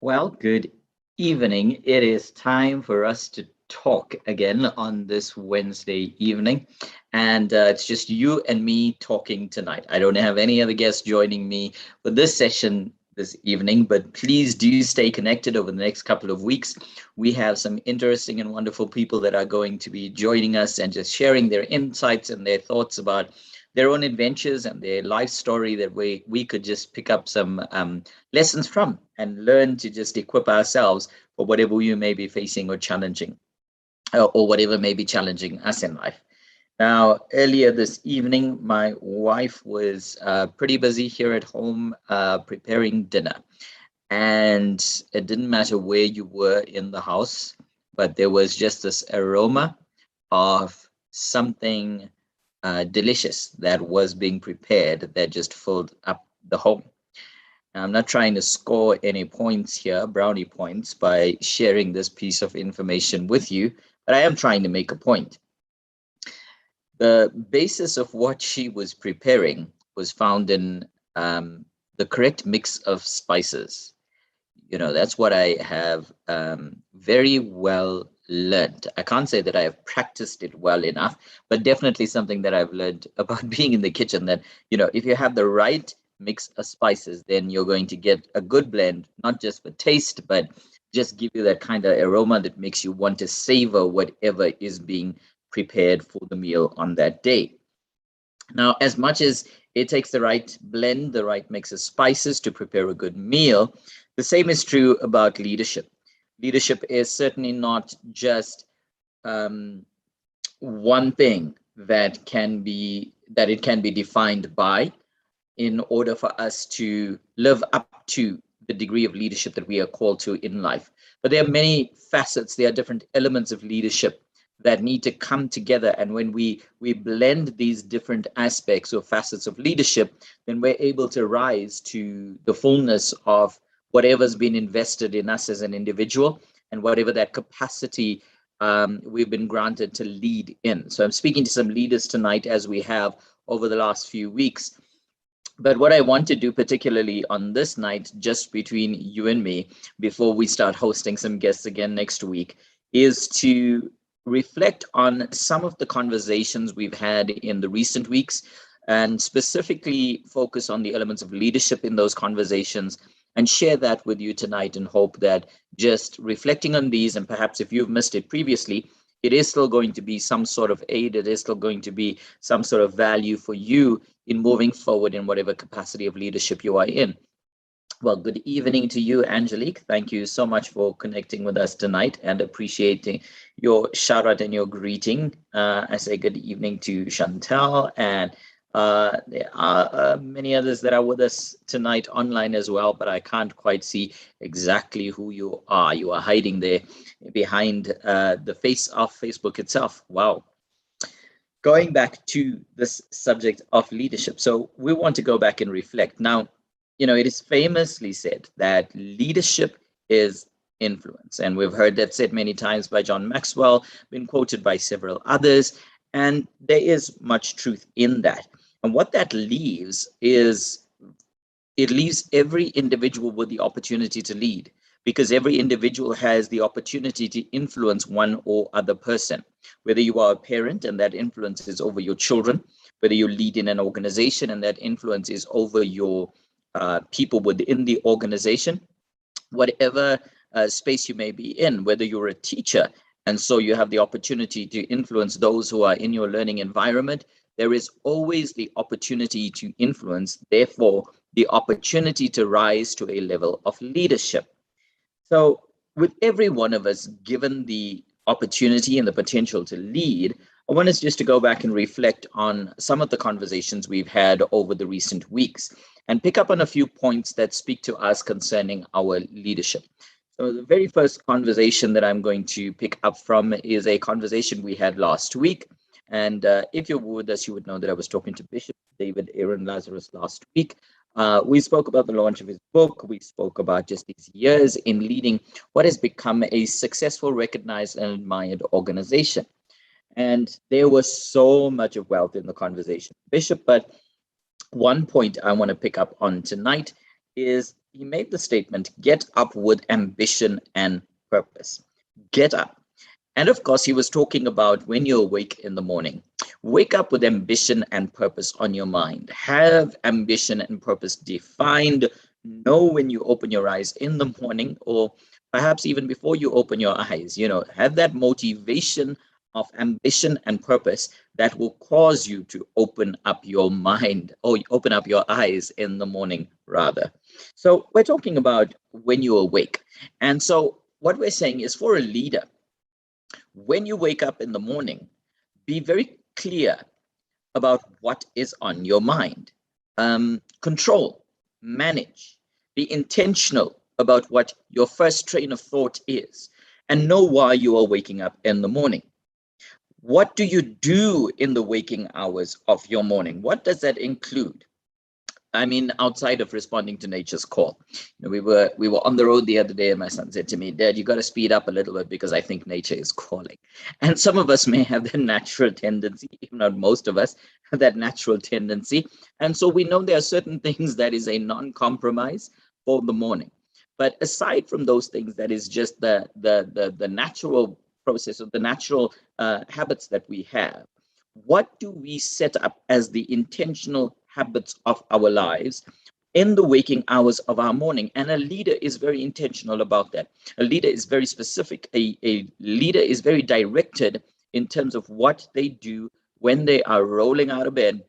Well, good evening. It is time for us to talk again on this Wednesday evening. And it's just you and me talking tonight. I don't have any other guests joining me for this session this evening, but please do stay connected over the next couple of weeks. We have some interesting and wonderful people that are going to be joining us and just sharing their insights and their thoughts about their own adventures and their life story that we could just pick up some lessons from and learn to just equip ourselves for whatever we may be facing or challenging or whatever may be challenging us in life. Now, earlier this evening, my wife was pretty busy here at home preparing dinner. And it didn't matter where you were in the house, but there was just this aroma of something delicious that was being prepared that just filled up the home. Now, I'm not trying to score any points here, brownie points, by sharing this piece of information with you, but I am trying to make a point. The basis of what she was preparing was found in the correct mix of spices. You know, that's what I have very well learned. I can't say that I have practiced it well enough, but definitely something that I've learned about being in the kitchen, that, you know, if you have the right mix of spices, then you're going to get a good blend, not just for taste, but just give you that kind of aroma that makes you want to savor whatever is being prepared for the meal on that day. Now, as much as it takes the right blend, the right mix of spices to prepare a good meal, the same is true about leadership. Leadership is certainly not just one thing that it can be defined by in order for us to live up to the degree of leadership that we are called to in life. But there are many facets, there are different elements of leadership that need to come together. And when we blend these different aspects or facets of leadership, then we're able to rise to the fullness of whatever's been invested in us as an individual and whatever that capacity we've been granted to lead in. So I'm speaking to some leaders tonight, as we have over the last few weeks. But what I want to do, particularly on this night, just between you and me, before we start hosting some guests again next week, is to reflect on some of the conversations we've had in the recent weeks, and specifically focus on the elements of leadership in those conversations, and share that with you tonight, and hope that just reflecting on these, and perhaps if you've missed it previously, it is still going to be some sort of aid. It is still going to be some sort of value for you in moving forward in whatever capacity of leadership you are in. Well, good evening to you, Angelique. Thank you so much for connecting with us tonight and appreciating your shout out and your greeting. I say good evening to Chantal, and there are many others that are with us tonight online as well, but I can't quite see exactly who you are. You are hiding there behind the face of Facebook itself. Wow. Going back to this subject of leadership. So we want to go back and reflect. Now, it is famously said that leadership is influence. And we've heard that said many times by John Maxwell, been quoted by several others. And there is much truth in that. And what that leaves is it leaves every individual with the opportunity to lead, because every individual has the opportunity to influence one or other person. Whether you are a parent and that influence is over your children, whether you lead in an organization and that influence is over your people within the organization, whatever space you may be in, whether you're a teacher and so you have the opportunity to influence those who are in your learning environment, there is always the opportunity to influence, therefore, the opportunity to rise to a level of leadership. So, with every one of us given the opportunity and the potential to lead, I want us just to go back and reflect on some of the conversations we've had over the recent weeks and pick up on a few points that speak to us concerning our leadership. So the very first conversation that I'm going to pick up from is a conversation we had last week. And if you're with us, you would know that I was talking to Bishop David Aaron Lazarus last week. We spoke about the launch of his book. We spoke about just these years in leading what has become a successful, recognized, and admired organization. And there was so much of wealth in the conversation, Bishop. But one point I want to pick up on tonight is he made the statement, get up with ambition and purpose. Get up. And of course, he was talking about when you awake in the morning, wake up with ambition and purpose on your mind. Have ambition and purpose defined. Know when you open your eyes in the morning, or perhaps even before you open your eyes, have that motivation of ambition and purpose that will cause you to open up your mind or open up your eyes in the morning, rather. So we're talking about when you awake. And so what we're saying is, for a leader, when you wake up in the morning, be very clear about what is on your mind. Control, manage, be intentional about what your first train of thought is, and know why you are waking up in the morning. What do you do in the waking hours of your morning? What does that include? I mean, outside of responding to nature's call. We were on the road the other day, and my son said to me, Dad, you got to speed up a little bit because I think nature is calling. And some of us may have that natural tendency, if not most of us, have that natural tendency. And so we know there are certain things that is a non-compromise for the morning. But aside from those things, that is just the natural process of the natural habits that we have. What do we set up as the intentional habits of our lives in the waking hours of our morning? And a leader is very intentional about that. A leader is very specific. A leader is very directed in terms of what they do when they are rolling out of bed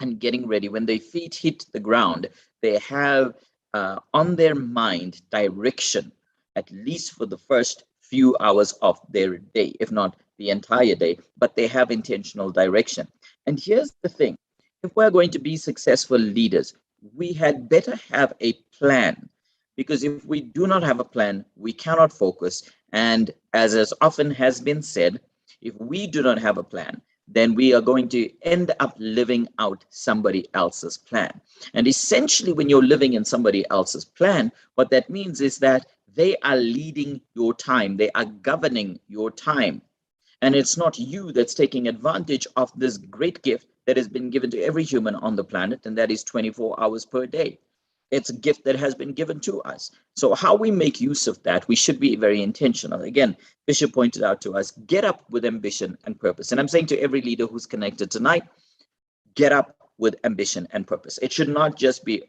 and getting ready. When their feet hit the ground, they have on their mind direction, at least for the first few hours of their day, if not the entire day, but they have intentional direction. And here's the thing. If we're going to be successful leaders, we had better have a plan, because if we do not have a plan, we cannot focus. And as often has been said, if we do not have a plan, then we are going to end up living out somebody else's plan. And essentially, when you're living in somebody else's plan, what that means is that they are leading your time. They are governing your time. And it's not you that's taking advantage of this great gift that has been given to every human on the planet, and that is 24 hours per day. It's a gift that has been given to us. So how we make use of that, we should be very intentional. Again, Bishop pointed out to us, get up with ambition and purpose. And I'm saying to every leader who's connected tonight, get up with ambition and purpose. It should not just be,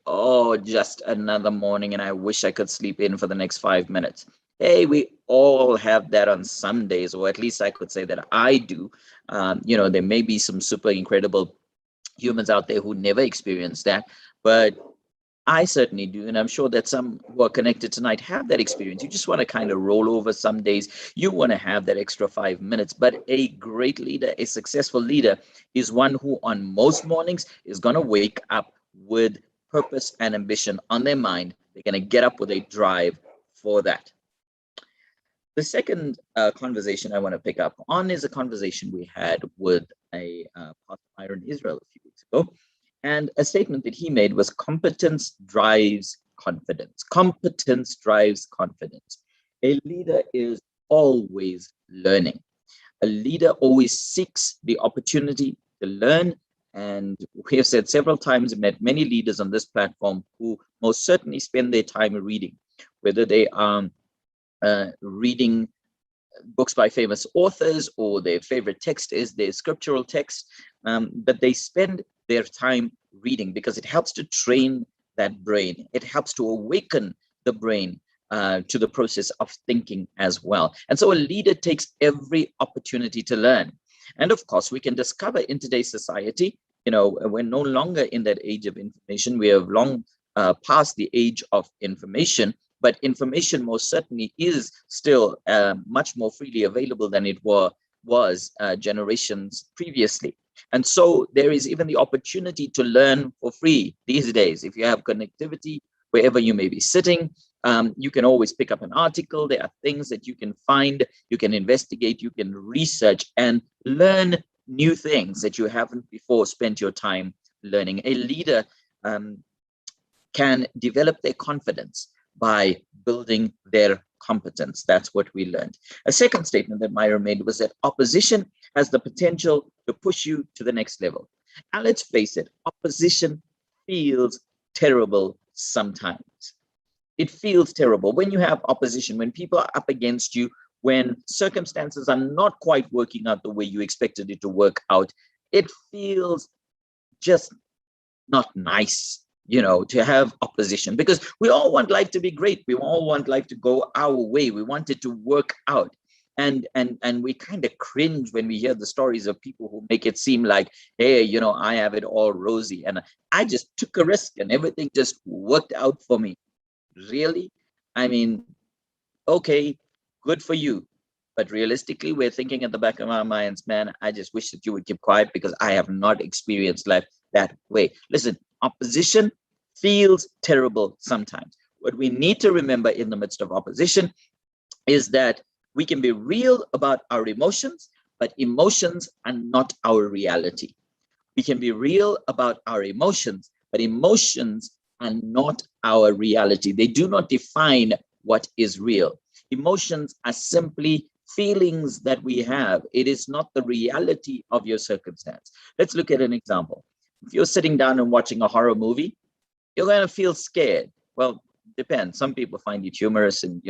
just another morning and I wish I could sleep in for the next 5 minutes. Hey, we all have that on some days, or at least I could say that I do. There may be some super incredible humans out there who never experience that, but I certainly do, and I'm sure that some who are connected tonight have that experience. You just want to kind of roll over some days. You want to have that extra 5 minutes. But a great leader, a successful leader, is one who, on most mornings, is going to wake up with purpose and ambition on their mind. They're going to get up with a drive for that. The second conversation I want to pick up on is a conversation we had with a pastor in Israel a few weeks ago. And a statement that he made was competence drives confidence. Competence drives confidence. A leader is always learning. A leader always seeks the opportunity to learn. And we have said several times, met many leaders on this platform who most certainly spend their time reading, whether they are reading books by famous authors or their favorite text is their scriptural text, but they spend their time reading because it helps to train that brain. It helps to awaken the brain to the process of thinking as well. And so a leader takes every opportunity to learn. And of course, we can discover in today's society, we're no longer in that age of information. We have long past the age of information, but information most certainly is still much more freely available than it was generations previously. And so there is even the opportunity to learn for free these days. If you have connectivity, wherever you may be sitting, you can always pick up an article. There are things that you can find, you can investigate, you can research and learn new things that you haven't before spent your time learning. A leader can develop their confidence by building their competence. That's what we learned. A second statement that Myra made was that opposition has the potential to push you to the next level. And let's face it, opposition feels terrible sometimes. It feels terrible when you have opposition, when people are up against you, when circumstances are not quite working out the way you expected it to work out. It feels just not nice, to have opposition, because we all want life to be great. We all want life to go our way. We want it to work out. And we kind of cringe when we hear the stories of people who make it seem like, hey, I have it all rosy and I just took a risk and everything just worked out for me. Really? I mean, okay, good for you. But realistically, we're thinking at the back of our minds, man, I just wish that you would keep quiet because I have not experienced life that way. Listen, opposition feels terrible sometimes. What we need to remember in the midst of opposition is that we can be real about our emotions, but emotions are not our reality. We can be real about our emotions, but emotions are not our reality. They do not define what is real. Emotions are simply feelings that we have. It is not the reality of your circumstance. Let's look at an example. If you're sitting down and watching a horror movie, you're going to feel scared. Well, depends. Some people find it humorous and,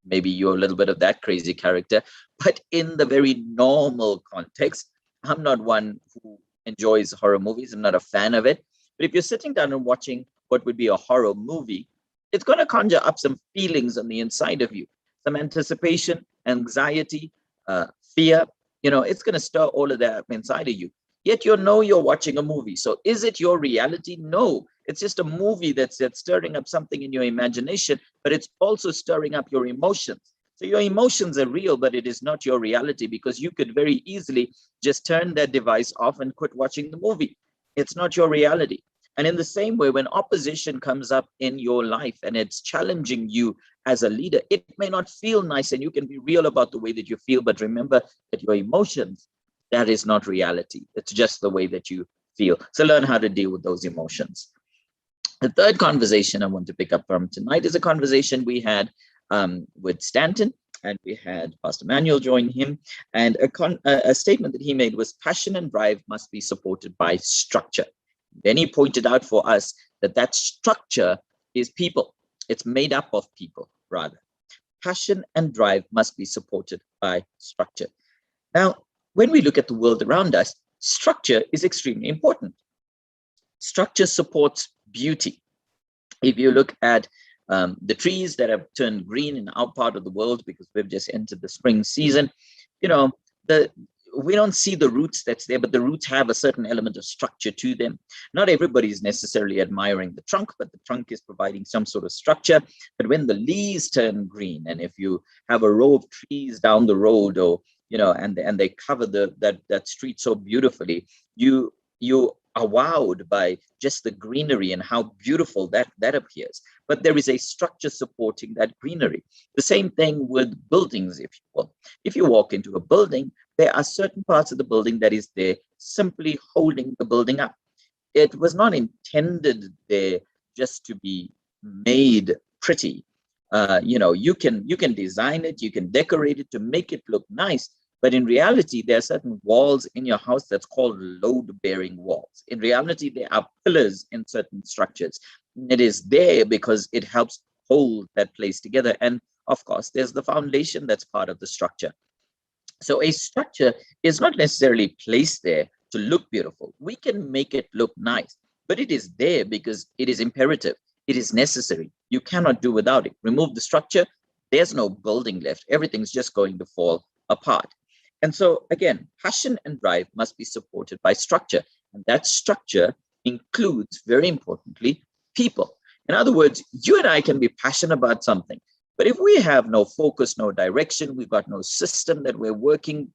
maybe you're a little bit of that crazy character. But in the very normal context, I'm not one who enjoys horror movies. I'm not a fan of it. But if you're sitting down and watching what would be a horror movie, it's going to conjure up some feelings on the inside of you, some anticipation, anxiety, fear. It's going to stir all of that up inside of you. Yet you're watching a movie. So is it your reality? No, it's just a movie that's stirring up something in your imagination, but it's also stirring up your emotions. So your emotions are real, but it is not your reality, because you could very easily just turn that device off and quit watching the movie. It's not your reality. And in the same way, when opposition comes up in your life and it's challenging you as a leader, it may not feel nice, and you can be real about the way that you feel, but remember that your emotions, that is not reality. It's just the way that you feel. So learn how to deal with those emotions. The third conversation I want to pick up from tonight is a conversation we had with Stanton, and we had Pastor Manuel join him. And a statement that he made was, passion and drive must be supported by structure. Then he pointed out for us that structure is people. It's made up of people, rather. Passion and drive must be supported by structure. Now, when we look at the world around us, structure is extremely important. Structure supports beauty. If you look at The trees that have turned green in our part of the world because we've just entered the spring season, you know, we don't see the roots that's there, but the roots have a certain element of structure to them. Not everybody is necessarily admiring the trunk, but the trunk is providing some sort of structure. But when the leaves turn green, and if you have a row of trees down the road, or and they cover that street so beautifully, you are wowed by just the greenery and how beautiful that appears. But there is a structure supporting that greenery. The same thing with buildings, if you will. If you walk into a building, there are certain parts of the building that is there simply holding the building up. It was not intended there just to be made pretty. You can design it, you can decorate it to make it look nice, but in reality, there are certain walls in your house that's called load-bearing walls. In reality, there are pillars in certain structures. It is there because it helps hold that place together. And of course, there's the foundation that's part of the structure. So a structure is not necessarily placed there to look beautiful. We can make it look nice, but it is there because it is imperative. It is necessary. You cannot do without it. Remove the structure, there's no building left. Everything's just going to fall apart. And so again, passion and drive must be supported by structure. And that structure includes, very importantly, people. In other words, you and I can be passionate about something, but if we have no focus, no direction, we've got no system that we're working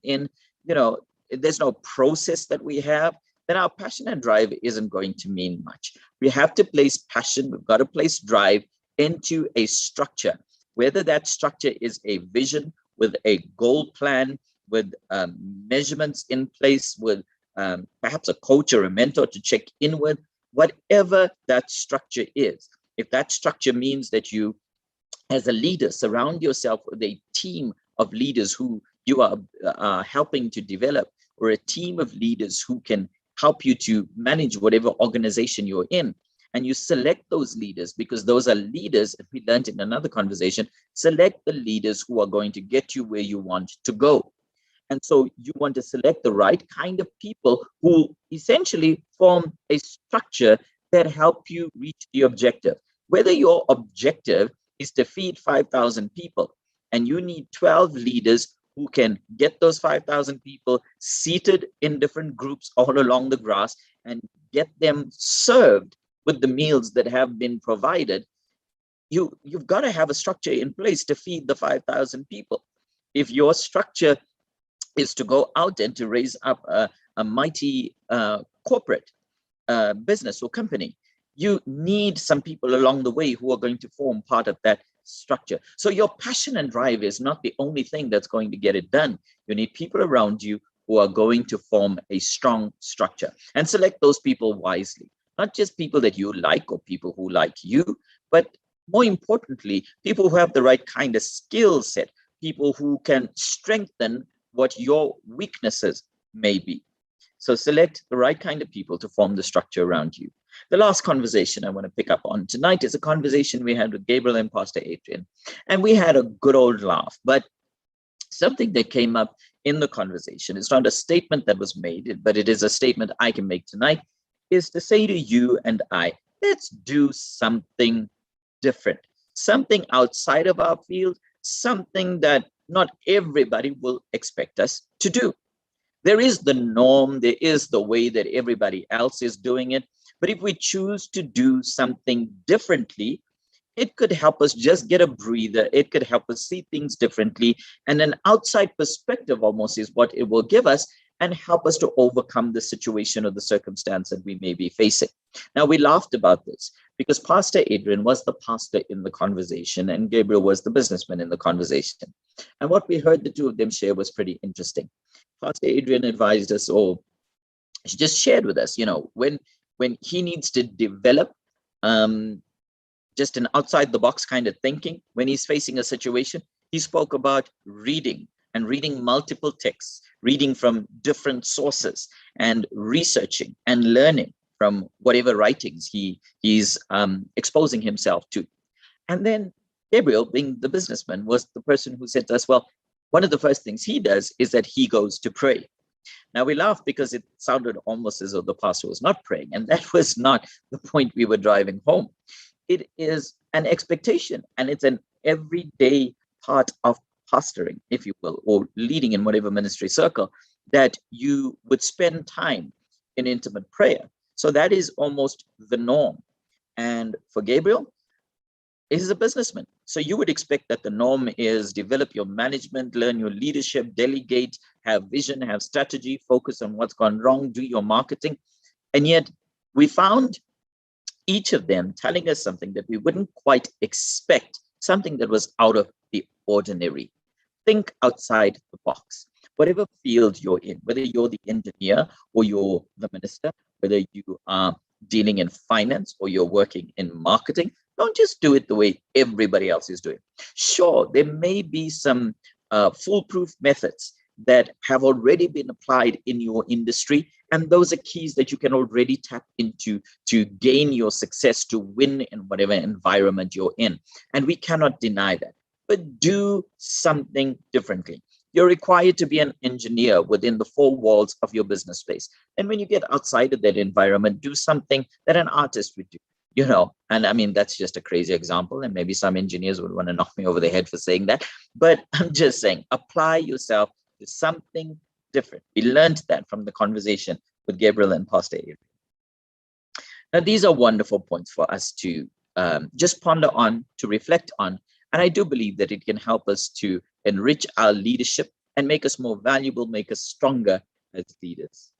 in, there's no process that we have, then our passion and drive isn't going to mean much. We have to place passion, we've got to place drive into a structure, whether that structure is a vision with a goal plan, with measurements in place, with perhaps a coach or a mentor to check in with, whatever that structure is. If that structure means that you, as a leader, surround yourself with a team of leaders who you are helping to develop, or a team of leaders who can help you to manage whatever organization you're in, and you select those leaders because those are leaders, and we learned in another conversation, select the leaders who are going to get you where you want to go. And so you want to select the right kind of people who essentially form a structure that help you reach the objective. Whether your objective is to feed 5,000 people and you need 12 leaders who can get those 5,000 people seated in different groups all along the grass and get them served with the meals that have been provided, you've got to have a structure in place to feed the 5,000 people. If your structure is to go out and to raise up a mighty corporate business or company, you need some people along the way who are going to form part of that structure. So your passion and drive is not the only thing that's going to get it done. You need people around you who are going to form a strong structure, and select those people wisely. Not just people that you like or people who like you, but more importantly, people who have the right kind of skill set, people who can strengthen what your weaknesses may be. So select the right kind of people to form the structure around you. The last conversation I want to pick up on tonight is a conversation we had with Gabriel and Pastor Adrian. And we had a good old laugh, but something that came up in the conversation, it's not a statement that was made, but it is a statement I can make tonight, is to say to you and I, let's do something different, something outside of our field, something that not everybody will expect us to do. There is the norm, there is the way that everybody else is doing it. But if we choose to do something differently, it could help us just get a breather. It could help us see things differently. And an outside perspective almost is what it will give us, and help us to overcome the situation or the circumstance that we may be facing. Now, we laughed about this because Pastor Adrian was the pastor in the conversation and Gabriel was the businessman in the conversation. And what we heard the two of them share was pretty interesting. Pastor Adrian advised us, or she just shared with us, when he needs to develop just an outside the box kind of thinking, when he's facing a situation, he spoke about reading and reading multiple texts, reading from different sources and researching and learning from whatever writings he's exposing himself to. And then Gabriel, being the businessman, was the person who said to us, well, one of the first things he does is that he goes to pray. Now, we laughed because it sounded almost as though the pastor was not praying, and that was not the point we were driving home. It is an expectation, and it's an everyday part of pastoring, if you will, or leading in whatever ministry circle, that you would spend time in intimate prayer. So that is almost the norm. And for Gabriel, he's a businessman. So you would expect that the norm is develop your management, learn your leadership, delegate, have vision, have strategy, focus on what's gone wrong, do your marketing. And yet we found each of them telling us something that we wouldn't quite expect, something that was out of the ordinary. Think outside the box. Whatever field you're in, whether you're the engineer or you're the minister, whether you are dealing in finance or you're working in marketing, don't just do it the way everybody else is doing. Sure, there may be some foolproof methods that have already been applied in your industry, and those are keys that you can already tap into to gain your success, to win in whatever environment you're in. And we cannot deny that. But do something differently. You're required to be an engineer within the four walls of your business space. And when you get outside of that environment, do something that an artist would do. And I mean, that's just a crazy example. And maybe some engineers would want to knock me over the head for saying that. But I'm just saying, apply yourself to something different. We learned that from the conversation with Gabriel and Pastor Avery. Now, these are wonderful points for us to just ponder on, to reflect on. And I do believe that it can help us to enrich our leadership and make us more valuable, make us stronger as leaders.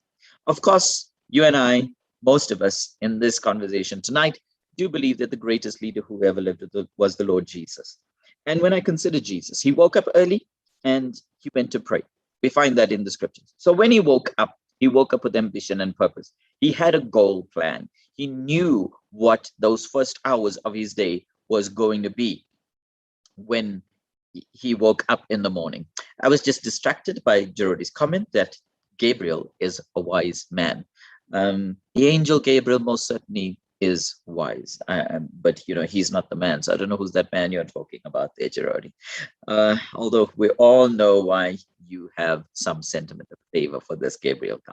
Of course, you and I, most of us in this conversation tonight, do believe that the greatest leader who ever lived was the Lord Jesus. And when I consider Jesus, he woke up early and he went to pray. We find that in the scriptures. So when he woke up with ambition and purpose. He had a goal plan. He knew what those first hours of his day was going to be when he woke up in the morning. I was just distracted by Jerodi's comment that Gabriel is a wise man. The angel Gabriel most certainly is wise, but he's not the man. So I don't know who's that man you're talking about there, Jerodi. Although we all know why you have some sentiment of favor for this Gabriel guy.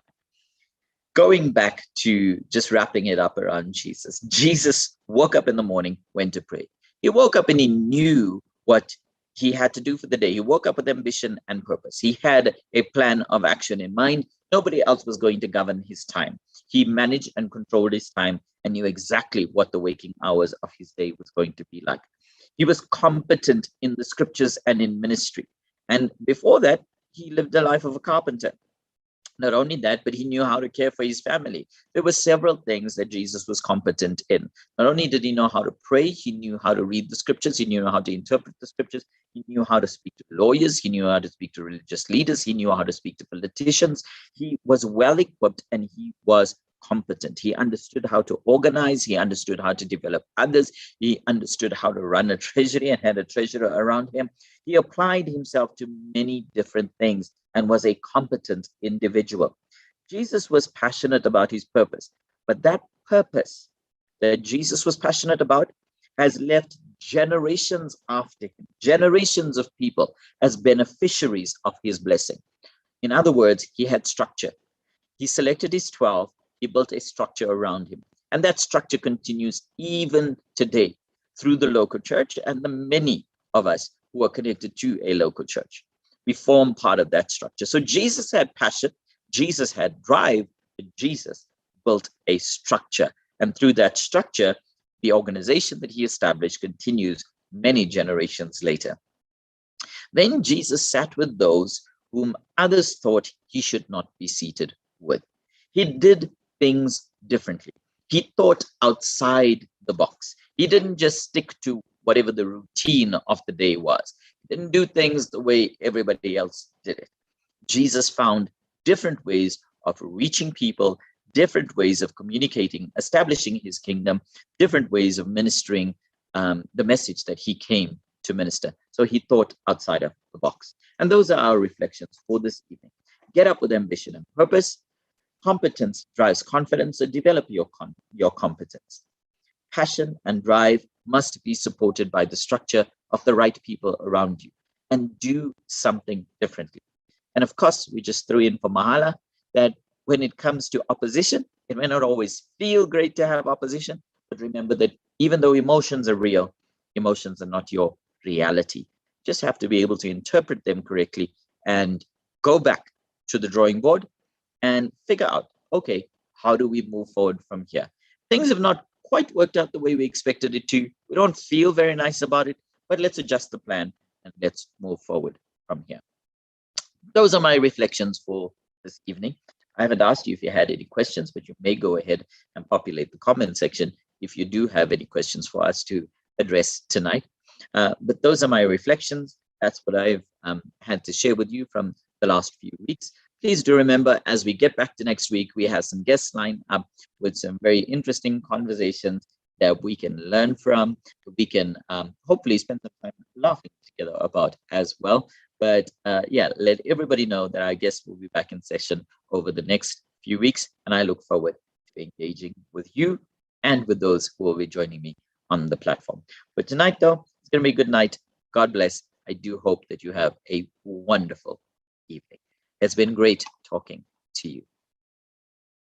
Going back to just wrapping it up around Jesus. Jesus woke up in the morning, went to pray. He woke up and he knew what he had to do for the day. He woke up with ambition and purpose. He had a plan of action in mind. Nobody else was going to govern his time. He managed and controlled his time and knew exactly what the waking hours of his day was going to be like. He was competent in the scriptures and in ministry. And before that, he lived the life of a carpenter. Not only that, but he knew how to care for his family. There were several things that Jesus was competent in. Not only did he know how to pray, he knew how to read the scriptures, he knew how to interpret the scriptures, he knew how to speak to lawyers, he knew how to speak to religious leaders, he knew how to speak to politicians. He was well equipped and he was competent. He understood how to organize, he understood how to develop others, he understood how to run a treasury and had a treasurer around him. He applied himself to many different things and was a competent individual. Jesus was passionate about his purpose, but that purpose that Jesus was passionate about has left generations after him, generations of people as beneficiaries of his blessing. In other words, he had structure. He selected his 12, he built a structure around him. And that structure continues even today through the local church and the many of us who are connected to a local church. We form part of that structure. So Jesus had passion, Jesus had drive, but Jesus built a structure. And through that structure, the organization that he established continues many generations later. Then Jesus sat with those whom others thought he should not be seated with. He did things differently. He thought outside the box. He didn't just stick to whatever the routine of the day was. He didn't do things the way everybody else did it. Jesus found different ways of reaching people, different ways of communicating, establishing his kingdom, different ways of ministering the message that he came to minister. So he thought outside of the box. And those are our reflections for this evening. Get up with ambition and purpose. Competence drives confidence, so develop your competence. Passion and drive must be supported by the structure of the right people around you, and do something differently. And of course, we just threw in for Mahala that when it comes to opposition, it may not always feel great to have opposition, but remember that Even though emotions are real, emotions are not your reality. Just have to be able to interpret them correctly and go back to the drawing board and figure out, okay, how do we move forward from here? Things have not quite worked out the way we expected it to. We don't feel very nice about it, but let's adjust the plan and let's move forward from here. Those are my reflections for this evening. I haven't asked you if you had any questions, but you may go ahead and populate the comment section if you do have any questions for us to address tonight. But those are my reflections. That's what I've had to share with you from the last few weeks. Please do remember, as we get back to next week, we have some guests lined up with some very interesting conversations that we can learn from, we can hopefully spend some time laughing together about as well. But yeah, let everybody know that our guests will be back in session over the next few weeks, and I look forward to engaging with you and with those who will be joining me on the platform. But tonight, though, it's going to be a good night. God bless. I do hope that you have a wonderful evening. It's been great talking to you.